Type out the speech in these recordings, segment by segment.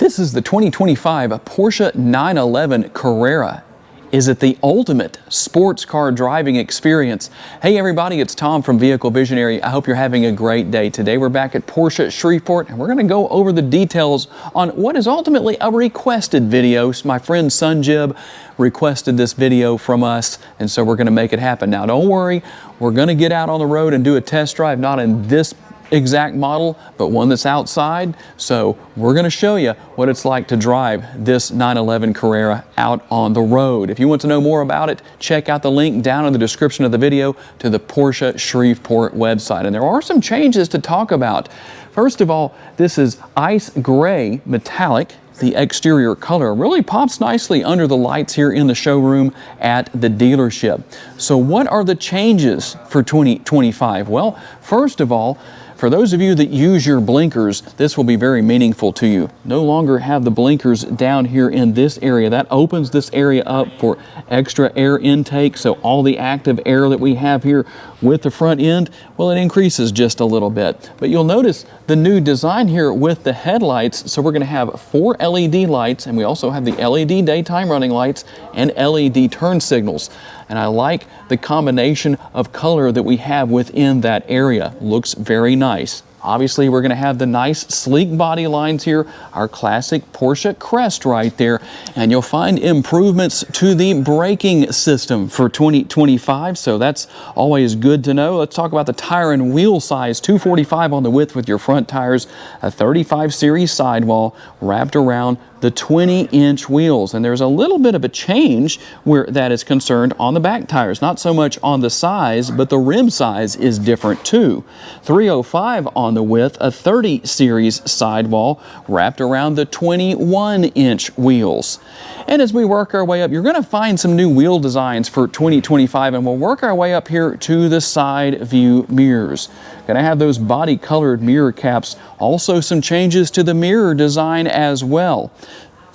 This is the 2025 Porsche 911 Carrera. Is it the ultimate sports car driving experience? Hey everybody, it's Tom from Vehicle Visionary. I hope you're having a great day. Today we're back at Porsche Shreveport and we're going to go over the details on what is ultimately a requested video. My friend Sunjib requested this video from us, and so we're going to make it happen. Now don't worry, we're going to get out on the road and do a test drive, not in this exact model, but one that's outside. So we're going to show you what it's like to drive this 911 Carrera out on the road. If you want to know more about it, check out the link down in the description of the video to the Porsche Shreveport website. And there are some changes to talk about. First of all, this is ice gray metallic. The exterior color really pops nicely under the lights here in the showroom at the dealership. So what are the changes for 2025? Well, first of all, for those of you that use your blinkers, this will be very meaningful to you. No longer have the blinkers down here in this area. That opens this area up for extra air intake. So all the active air that we have here with the front end, well, it increases just a little bit. But you'll notice the new design here with the headlights. So we're going to have 4 LED lights, and we also have the LED daytime running lights and LED turn signals. And I like the combination of color that we have within that area. Looks very nice. Obviously, we're going to have the nice sleek body lines here, our classic Porsche crest right there, and you'll find improvements to the braking system for 2025, so that's always good to know. Let's talk about the tire and wheel size. 245 on the width with your front tires, a 35 series sidewall wrapped around the 20-inch wheels, and there's a little bit of a change where that is concerned on the back tires. Not so much on the size, but the rim size is different too. 305 on the width, a 30 series sidewall wrapped around the 21-inch wheels. And as we work our way up, you're going to find some new wheel designs for 2025, and we'll work our way up here to the side view mirrors. Going to have those body colored mirror caps. Also some changes to the mirror design as well.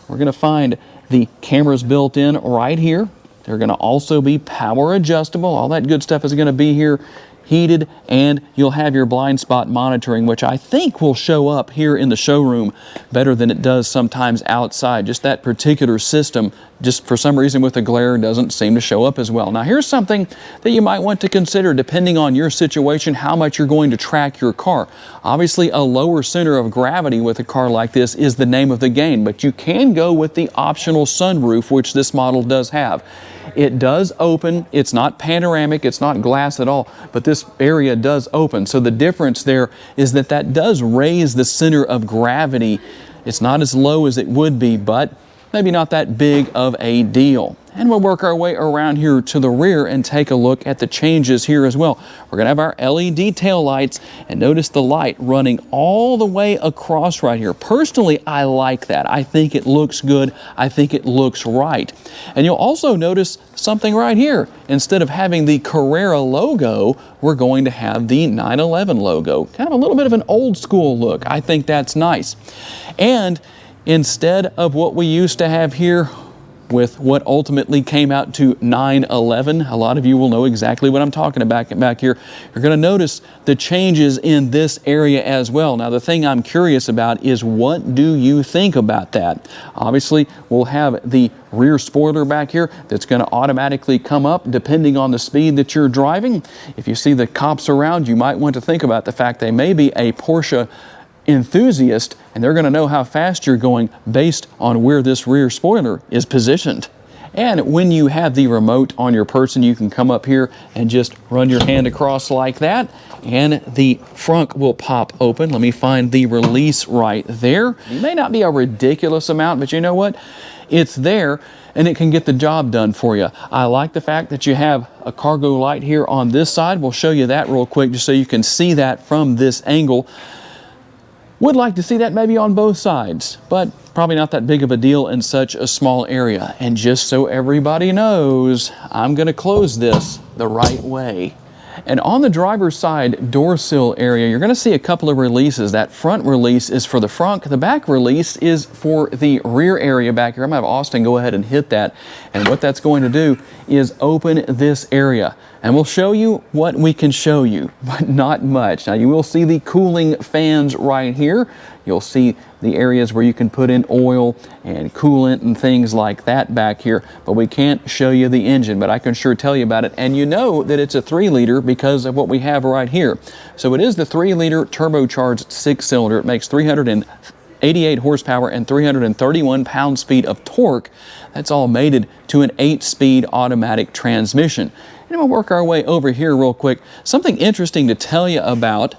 We're going to find the cameras built in right here. They're going to also be power adjustable. All that good stuff is going to be here, heated, and you'll have your blind spot monitoring, which I think will show up here in the showroom better than it does sometimes outside. Just that particular system, just for some reason with the glare, doesn't seem to show up as well. Now here's something that you might want to consider depending on your situation, how much you're going to track your car. Obviously a lower center of gravity with a car like this is the name of the game, but you can go with the optional sunroof, which this model does have. It does open. It's not panoramic, it's not glass at all, but this area does open. So the difference there is that that does raise the center of gravity. It's not as low as it would be, but maybe not that big of a deal. And we'll work our way around here to the rear and take a look at the changes here as well. We're going to have our LED tail lights, and notice the light running all the way across right here. Personally, I like that. I think it looks good. I think it looks right. And you'll also notice something right here. Instead of having the Carrera logo, we're going to have the 911 logo. Kind of a little bit of an old school look. I think that's nice. And instead of what we used to have here with what ultimately came out to 911, a lot of you will know exactly what I'm talking about back here. You're going to notice the changes in this area as well. Now the thing I'm curious about is, what do you think about that? Obviously we'll have the rear spoiler back here that's going to automatically come up depending on the speed that you're driving. If you see the cops around, you might want to think about the fact they may be a Porsche enthusiast, and they're going to know how fast you're going based on where this rear spoiler is positioned. And when you have the remote on your person, you can come up here and just run your hand across like that, and the front will pop open. Let me find the release right there. It may not be a ridiculous amount, but you know what? It's there, and it can get the job done for you. I like the fact that you have a cargo light here on this side. We'll show you that real quick just so you can see that from this angle. Would like to see that maybe on both sides, but probably not that big of a deal in such a small area. And just so everybody knows, I'm going to close this the right way. And on the driver's side door sill area, you're going to see a couple of releases. That front release is for the front. The back release is for the rear area back here. I'm going to have Austin go ahead and hit that. And what that's going to do is open this area. And we'll show you what we can show you, but not much. Now you will see the cooling fans right here. You'll see the areas where you can put in oil and coolant and things like that back here, but we can't show you the engine, but I can sure tell you about it. And you know that it's a 3-liter because of what we have right here. So it is the 3-liter turbocharged 6-cylinder. It makes 388 horsepower and 331 pounds-feet of torque. That's all mated to an 8-speed automatic transmission. And we'll work our way over here real quick. Something interesting to tell you about.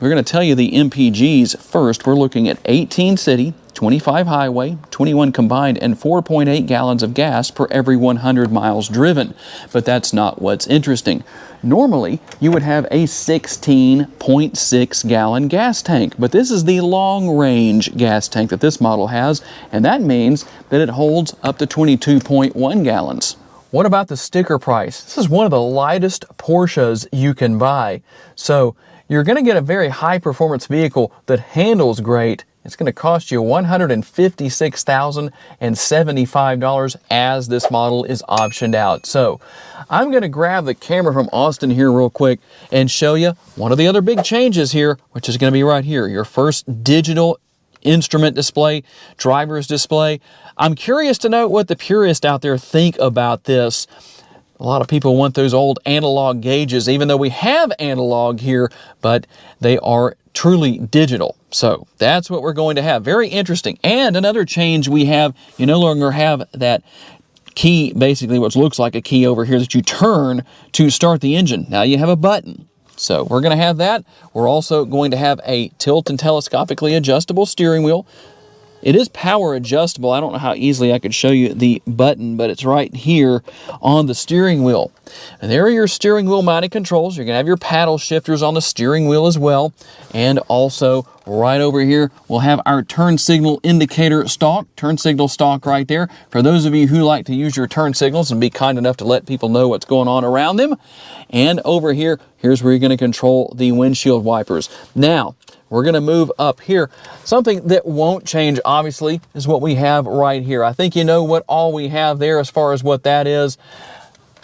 We're going to tell you the MPGs first. We're looking at 18 city, 25 highway, 21 combined, and 4.8 gallons of gas per every 100 miles driven. But that's not what's interesting. Normally, you would have a 16.6 gallon gas tank, but this is the long-range gas tank that this model has, and that means that it holds up to 22.1 gallons. What about the sticker price? This is one of the lightest Porsches you can buy. So you're going to get a very high performance vehicle that handles great. It's going to cost you $156,075 as this model is optioned out. So I'm going to grab the camera from Austin here real quick and show you one of the other big changes here, which is going to be right here. Your first digital instrument display, driver's display. I'm curious to know what the purists out there think about this. A lot of people want those old analog gauges, even though we have analog here, but they are truly digital. So that's what we're going to have. Very interesting. And another change we have, you no longer have that key, basically what looks like a key over here that you turn to start the engine. Now you have a button. So we're going to have that. We're also going to have a tilt and telescopically adjustable steering wheel. It is power adjustable. I don't know how easily I could show you the button, but it's right here on the steering wheel. And there are your steering wheel mounted controls. You're going to have your paddle shifters on the steering wheel as well. And also right over here, we'll have our turn signal indicator stalk, turn signal stalk right there. For those of you who like to use your turn signals and be kind enough to let people know what's going on around them. And over here, here's where you're going to control the windshield wipers. Now, we're going to move up here. Something that won't change, obviously, is what we have right here. I think you know what all we have there as far as what that is.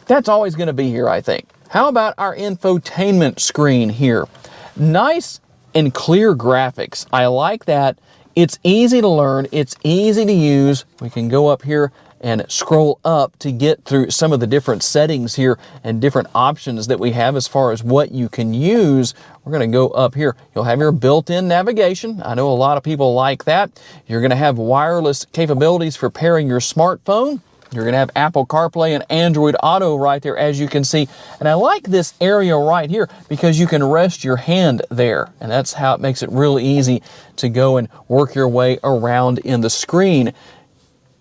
That's always going to be here, I think. How about our infotainment screen here? Nice and clear graphics. I like that. It's easy to learn. It's easy to use. We can go up here and scroll up to get through some of the different settings here and different options that we have as far as what you can use. We're going to go up here. You'll have your built-in navigation. I know a lot of people like that. You're going to have wireless capabilities for pairing your smartphone. You're going to have Apple CarPlay and Android Auto right there, as you can see. And I like this area right here because you can rest your hand there. And that's how it makes it real easy to go and work your way around in the screen.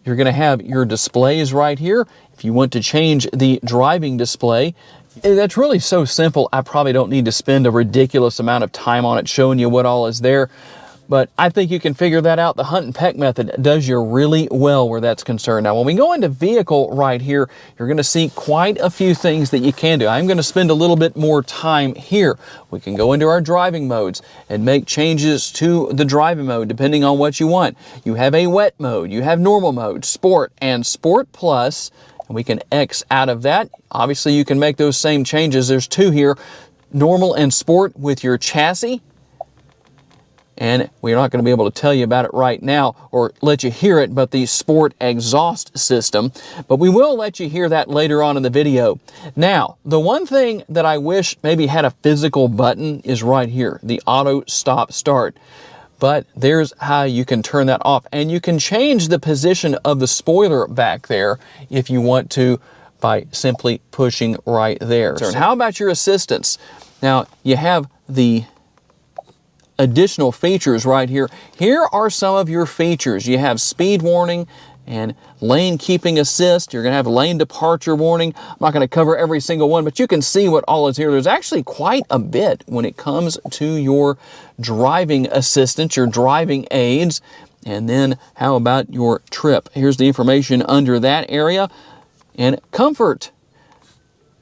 You're going to have your displays right here. If you want to change the driving display, that's really so simple. I probably don't need to spend a ridiculous amount of time on it showing you what all is there. But I think you can figure that out. The hunt and peck method does you really well where that's concerned. Now, when we go into vehicle right here, you're going to see quite a few things that you can do. I'm going to spend a little bit more time here. We can go into our driving modes and make changes to the driving mode depending on what you want. You have a wet mode, you have normal mode, sport, and sport plus. And we can X out of that. Obviously, you can make those same changes. There's two here, normal and sport with your chassis. And we're not going to be able to tell you about it right now or let you hear it, but the sport exhaust system. But we will let you hear that later on in the video. Now, the one thing that I wish maybe had a physical button is right here, the auto stop start. But there's how you can turn that off. And you can change the position of the spoiler back there if you want to by simply pushing right there. So how about your assistance? Now, you have the additional features right here. Here are some of your features. You have speed warning and lane keeping assist. You're going to have lane departure warning. I'm not going to cover every single one, but you can see what all is here. There's actually quite a bit when it comes to your driving assistance, your driving aids. And then how about your trip? Here's the information under that area. And comfort.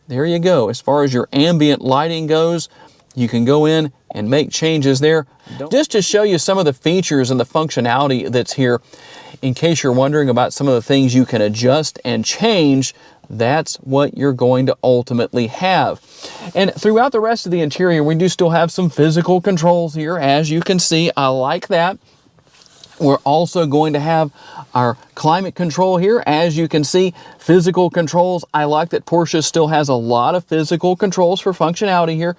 There you go. As far as your ambient lighting goes, You can go in and make changes there. Just to show you some of the features and the functionality that's here, in case you're wondering about some of the things you can adjust and change, that's what you're going to ultimately have. And throughout the rest of the interior, we do still have some physical controls here. As you can see, I like that. We're also going to have our climate control here. As you can see, physical controls. I like that Porsche still has a lot of physical controls for functionality here.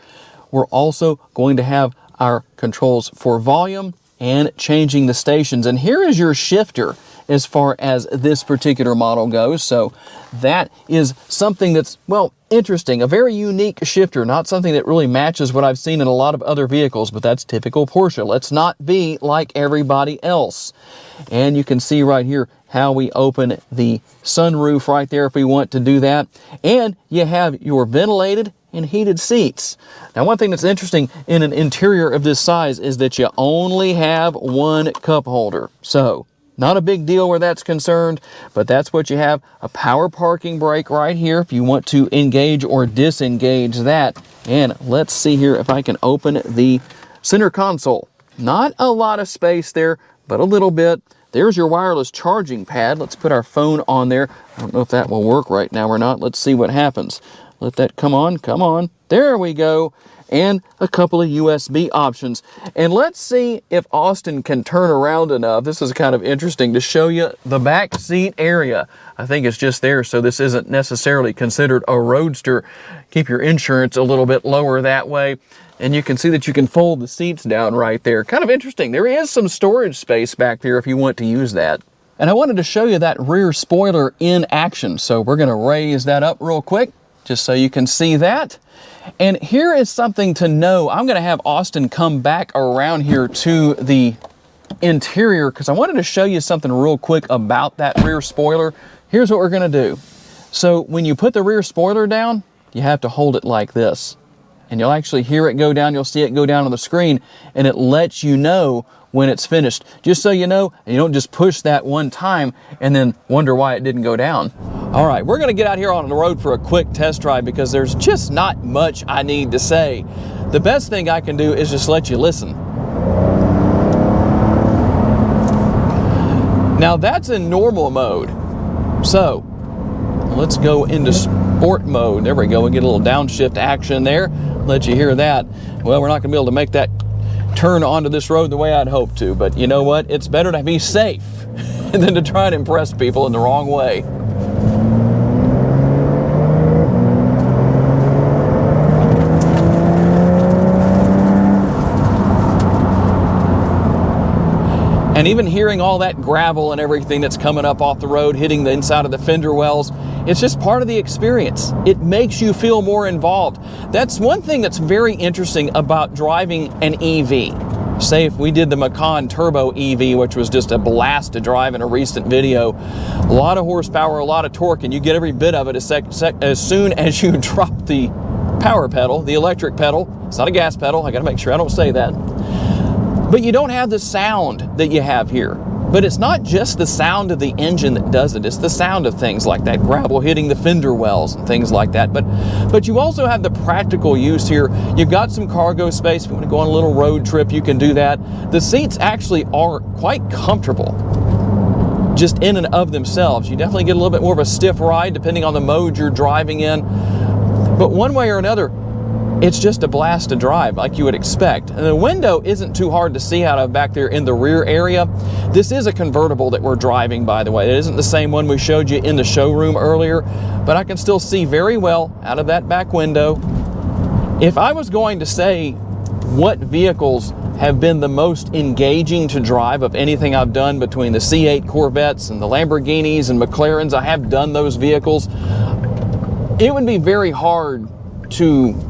We're also going to have our controls for volume and changing the stations. And here is your shifter as far as this particular model goes. So that is something that's, well, interesting. A very unique shifter, not something that really matches what I've seen in a lot of other vehicles, but that's typical Porsche. Let's not be like everybody else. And you can see right here how we open the sunroof right there if we want to do that. And you have your ventilated and heated seats. Now, one thing that's interesting in an interior of this size is that you only have one cup holder. So not a big deal where that's concerned, but that's what you have. A power parking brake right here if you want to engage or disengage that. And let's see here if I can open the center console. Not a lot of space there, but a little bit. There's your wireless charging pad. Let's put our phone on there. I don't know if that will work right now or not. Let's see what happens. Let that come on, come on. There we go. And a couple of USB options. And let's see if Austin can turn around enough. This is kind of interesting to show you the back seat area. I think it's just there, so this isn't necessarily considered a roadster. Keep your insurance a little bit lower that way. And you can see that you can fold the seats down right there. Kind of interesting. There is some storage space back there if you want to use that. And I wanted to show you that rear spoiler in action. So we're going to raise that up real quick, just so you can see that. And here is something to know. I'm going to have Austin come back around here to the interior because I wanted to show you something real quick about that rear spoiler. Here's what we're going to do. So when you put the rear spoiler down, you have to hold it like this. And you'll actually hear it go down. You'll see it go down on the screen, and it lets you know when it's finished. Just so you know, and you don't just push that one time and then wonder why it didn't go down. All right, we're gonna get out here on the road for a quick test drive because there's just not much I need to say. The best thing I can do is just let you listen. Now that's in normal mode. So let's go into sport mode. There we go, we get a little downshift action there. Let you hear that. Well, we're not gonna be able to make that turn onto this road the way I'd hope to, but you know what? It's better to be safe than to try and impress people in the wrong way. And even hearing all that gravel and everything that's coming up off the road, hitting the inside of the fender wells, it's just part of the experience. It makes you feel more involved. That's one thing that's very interesting about driving an EV. Say if we did the Macan Turbo EV, which was just a blast to drive in a recent video, a lot of horsepower, a lot of torque, and you get every bit of it as soon as you drop the power pedal, the electric pedal. It's not a gas pedal, I gotta make sure I don't say that. But you don't have the sound that you have here. But it's not just the sound of the engine that does it, it's the sound of things like that gravel hitting the fender wells and things like that. But you also have the practical use here. You've got some cargo space. If you want to go on a little road trip, you can do that. The seats actually are quite comfortable just in and of themselves. You definitely get a little bit more of a stiff ride depending on the mode you're driving in. But one way or another, it's just a blast to drive like you would expect. And the window isn't too hard to see out of back there in the rear area. This is a convertible that we're driving, by the way. It isn't the same one we showed you in the showroom earlier, but I can still see very well out of that back window. If I was going to say what vehicles have been the most engaging to drive of anything I've done between the C8 Corvettes and the Lamborghinis and McLarens, I have done those vehicles, it would be very hard to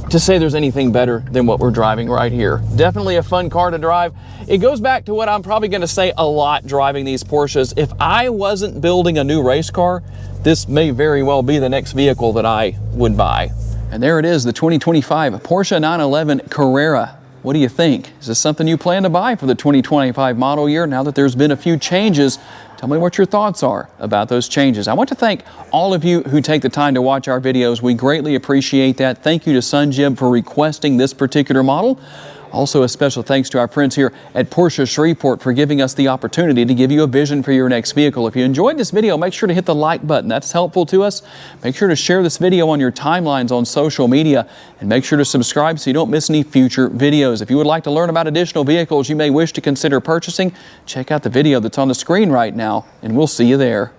say there's anything better than what we're driving right here. Definitely a fun car to drive. It goes back to what I'm probably going to say a lot driving these Porsches. If I wasn't building a new race car, this may very well be the next vehicle that I would buy. And there it is, the 2025 Porsche 911 Carrera. What do you think? Is this something you plan to buy for the 2025 model year now that there's been a few changes Tell me what your thoughts are about those changes. I want to thank all of you who take the time to watch our videos. We greatly appreciate that. Thank you to Sunjib for requesting this particular model. Also, a special thanks to our friends here at Porsche Shreveport for giving us the opportunity to give you a vision for your next vehicle. If you enjoyed this video, make sure to hit the like button. That's helpful to us. Make sure to share this video on your timelines on social media, and make sure to subscribe so you don't miss any future videos. If you would like to learn about additional vehicles you may wish to consider purchasing, check out the video that's on the screen right now, and we'll see you there.